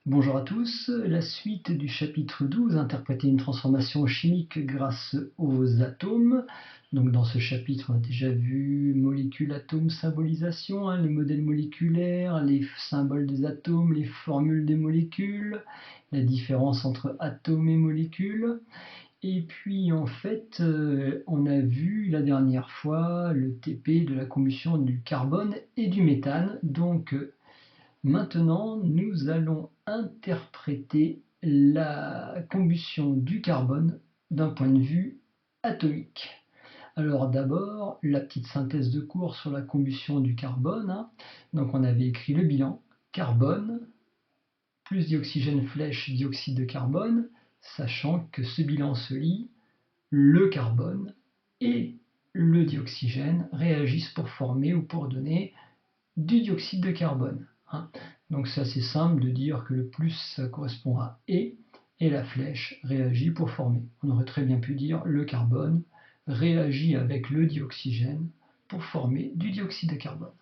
Bonjour à tous, la suite du chapitre 12, interpréter une transformation chimique grâce aux atomes. Donc dans ce chapitre, on a déjà vu molécules, atomes, symbolisation, les modèles moléculaires, les symboles des atomes, les formules des molécules, la différence entre atomes et molécules. Et puis en fait, on a vu la dernière fois le TP de la combustion du carbone et du méthane. Donc maintenant, nous allons interpréter la combustion du carbone d'un point de vue atomique. Alors d'abord, la petite synthèse de cours sur la combustion du carbone. Donc on avait écrit le bilan, carbone, plus dioxygène flèche dioxyde de carbone, sachant que ce bilan se lit, le carbone et le dioxygène réagissent pour former ou pour donner du dioxyde de carbone. Donc c'est assez simple de dire que le plus ça correspond à et la flèche réagit pour former. On aurait très bien pu dire le carbone réagit avec le dioxygène pour former du dioxyde de carbone.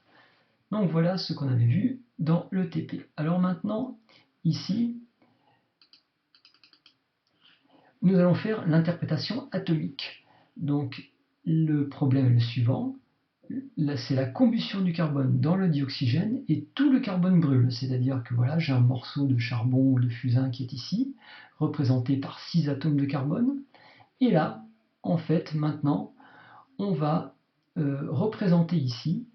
Donc voilà ce qu'on avait vu dans le TP. Alors maintenant, ici, nous allons faire l'interprétation atomique. Donc le problème est le suivant. Là, c'est la combustion du carbone dans le dioxygène et tout le carbone brûle. C'est-à-dire que voilà, j'ai un morceau de charbon ou de fusain qui est ici, représenté par 6 atomes de carbone. Et là, en fait, maintenant, on va représenter ici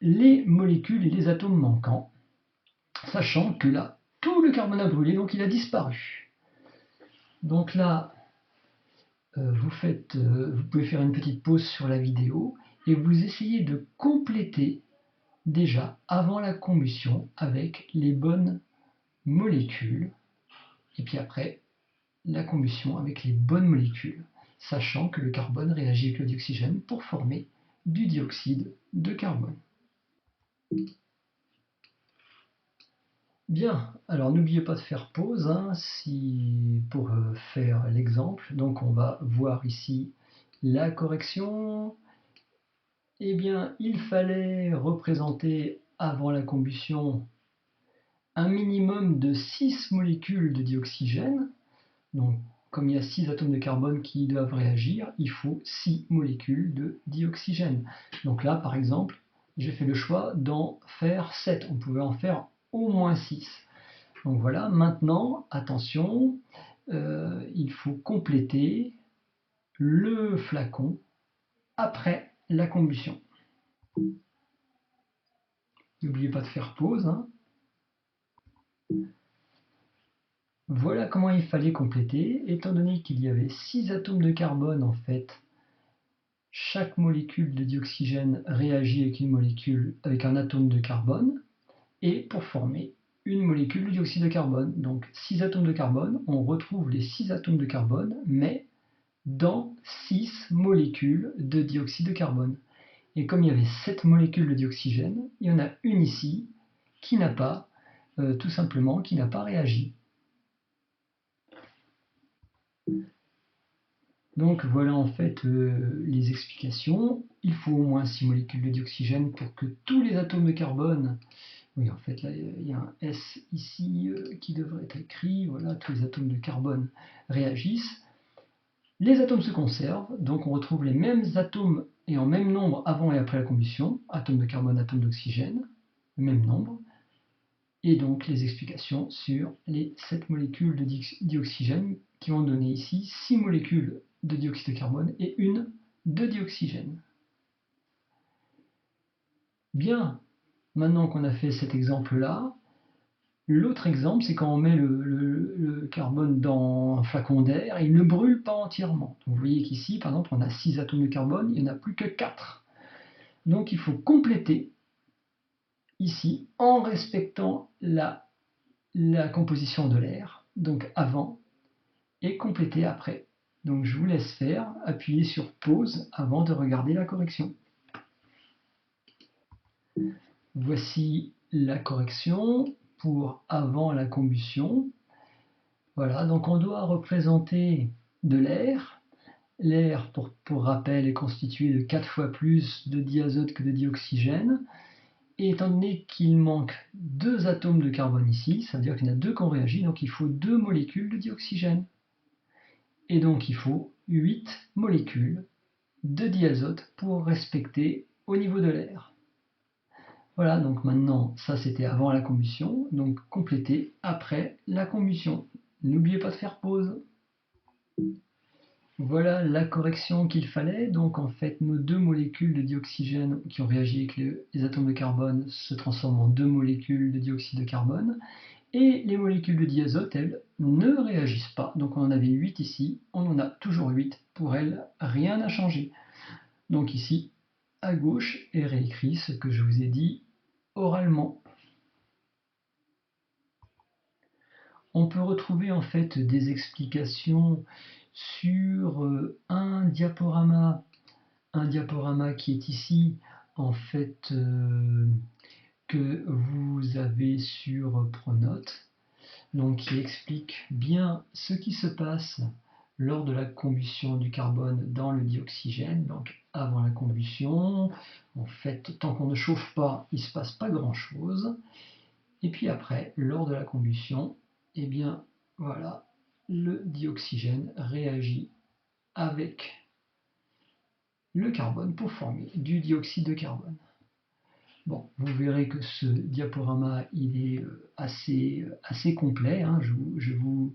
les molécules et les atomes manquants, sachant que là, tout le carbone a brûlé, donc il a disparu. Donc là, vous pouvez faire une petite pause sur la vidéo et vous essayez de compléter déjà avant la combustion avec les bonnes molécules, et puis après la combustion avec les bonnes molécules, sachant que le carbone réagit avec le dioxygène pour former du dioxyde de carbone. Bien, alors n'oubliez pas de faire pause pour faire l'exemple. Donc on va voir ici la correction. Eh bien, il fallait représenter avant la combustion un minimum de 6 molécules de dioxygène. Donc, comme il y a 6 atomes de carbone qui doivent réagir, il faut 6 molécules de dioxygène. Donc là, par exemple, j'ai fait le choix d'en faire 7. On pouvait en faire au moins 6. Donc voilà, maintenant, attention, il faut compléter le flacon après la combustion. N'oubliez pas de faire pause. Voilà comment il fallait compléter. Étant donné qu'il y avait 6 atomes de carbone, en fait, chaque molécule de dioxygène réagit avec un atome de carbone, et pour former une molécule de dioxyde de carbone. Donc 6 atomes de carbone, on retrouve les 6 atomes de carbone, mais dans 6 molécules de dioxyde de carbone. Et comme il y avait 7 molécules de dioxygène, il y en a une ici qui n'a pas, tout simplement, qui n'a pas réagi. Donc voilà en fait les explications. Il faut au moins 6 molécules de dioxygène pour que tous les atomes de carbone, oui en fait là il y a un S ici qui devrait être écrit, voilà, tous les atomes de carbone réagissent. Les atomes se conservent, donc on retrouve les mêmes atomes et en même nombre avant et après la combustion, atomes de carbone, atomes d'oxygène, le même nombre, et donc les explications sur les 7 molécules de dioxygène qui vont donner ici 6 molécules de dioxyde de carbone et une de dioxygène. Bien, maintenant qu'on a fait cet exemple-là, l'autre exemple, c'est quand on met le carbone dans un flacon d'air, il ne brûle pas entièrement. Donc vous voyez qu'ici, par exemple, on a 6 atomes de carbone, il n'y en a plus que 4. Donc il faut compléter ici en respectant la composition de l'air, donc avant, et compléter après. Donc je vous laisse faire, appuyez sur pause avant de regarder la correction. Voici la correction pour avant la combustion. Voilà, donc on doit représenter de l'air. L'air, pour rappel, est constitué de 4 fois plus de diazote que de dioxygène. Et étant donné qu'il manque 2 atomes de carbone ici, ça veut dire qu'il y en a 2 qui ont réagi, donc il faut 2 molécules de dioxygène. Et donc il faut 8 molécules de diazote pour respecter au niveau de l'air. Voilà, donc maintenant, ça c'était avant la combustion, donc compléter après la combustion. N'oubliez pas de faire pause. Voilà la correction qu'il fallait. Donc en fait, nos 2 molécules de dioxygène qui ont réagi avec les atomes de carbone se transforment en 2 molécules de dioxyde de carbone. Et les molécules de diazote, elles, ne réagissent pas. Donc on en avait 8 ici, on en a toujours 8. Pour elles, rien n'a changé. Donc ici, à gauche, est réécrit ce que je vous ai dit oralement. On peut retrouver en fait des explications sur un diaporama qui est ici, en fait, que vous avez sur Pronote, donc qui explique bien ce qui se passe lors de la combustion du carbone dans le dioxygène. Donc avant la combustion, en fait, tant qu'on ne chauffe pas, il ne se passe pas grand-chose. Et puis après, lors de la combustion, eh bien voilà, le dioxygène réagit avec le carbone pour former du dioxyde de carbone. Bon, vous verrez que ce diaporama il est assez complet, hein. Je vous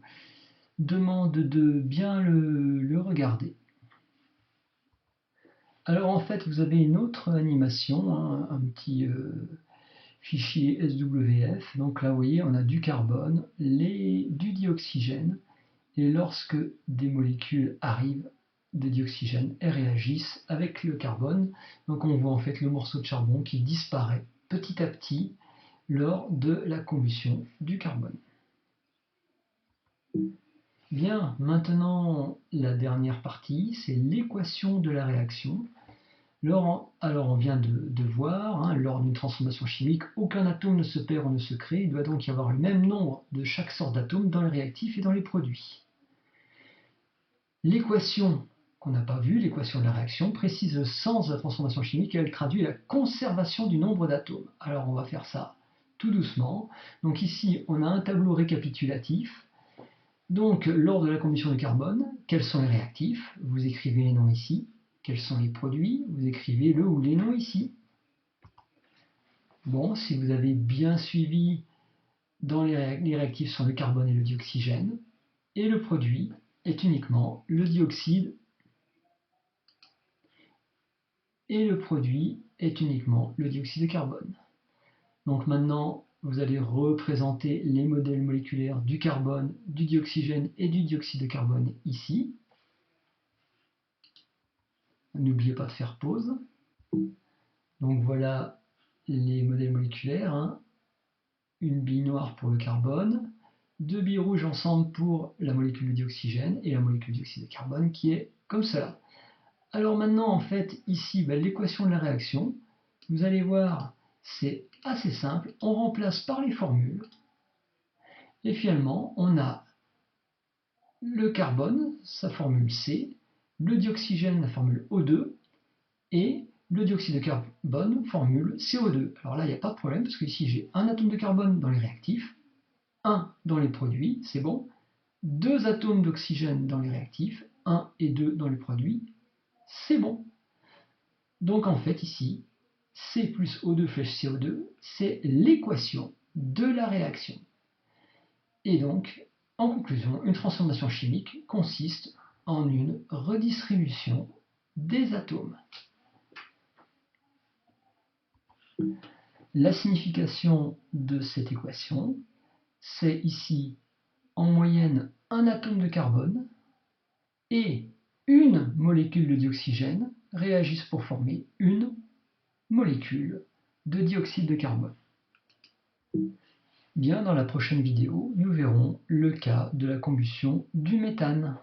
demande de bien le regarder. Alors en fait, vous avez une autre animation, hein, un petit fichier SWF. Donc là, vous voyez, on a du carbone, du dioxygène, et lorsque des molécules arrivent de dioxygène, elles réagissent avec le carbone. Donc on voit en fait le morceau de charbon qui disparaît petit à petit lors de la combustion du carbone. Bien, maintenant la dernière partie, c'est l'équation de la réaction. Alors on vient de voir, hein, lors d'une transformation chimique, aucun atome ne se perd ou ne se crée, il doit donc y avoir le même nombre de chaque sorte d'atomes dans les réactifs et dans les produits. L'équation qu'on n'a pas vue, l'équation de la réaction, précise le sens de la transformation chimique et elle traduit la conservation du nombre d'atomes. Alors on va faire ça tout doucement. Donc ici, on a un tableau récapitulatif. Donc lors de la combustion du carbone, quels sont les réactifs? Vous écrivez les noms ici. Quels sont les produits? Vous écrivez le ou les noms ici. Bon, si vous avez bien suivi, dans les réactifs sont le carbone et le dioxygène, et le produit est uniquement le dioxyde, et le produit est uniquement le dioxyde de carbone. Donc maintenant, vous allez représenter les modèles moléculaires du carbone, du dioxygène et du dioxyde de carbone ici. N'oubliez pas de faire pause. Donc voilà les modèles moléculaires, hein. Une bille noire pour le carbone, 2 billes rouges ensemble pour la molécule de dioxygène et la molécule de dioxyde de carbone qui est comme cela. Alors maintenant, en fait, ici, l'équation de la réaction, vous allez voir, c'est assez simple. On remplace par les formules et finalement, on a le carbone, sa formule C, le dioxygène, la formule O2 et le dioxyde de carbone, formule CO2. Alors là, il n'y a pas de problème parce que ici, j'ai un atome de carbone dans les réactifs, 1 dans les produits, c'est bon. 2 atomes d'oxygène dans les réactifs, 1 et 2 dans les produits, c'est bon. Donc en fait ici, C plus O2 flèche CO2, c'est l'équation de la réaction. Et donc, en conclusion, une transformation chimique consiste en une redistribution des atomes. La signification de cette équation, c'est ici en moyenne un atome de carbone et une molécule de dioxygène réagissent pour former une molécule de dioxyde de carbone. Bien, dans la prochaine vidéo, nous verrons le cas de la combustion du méthane.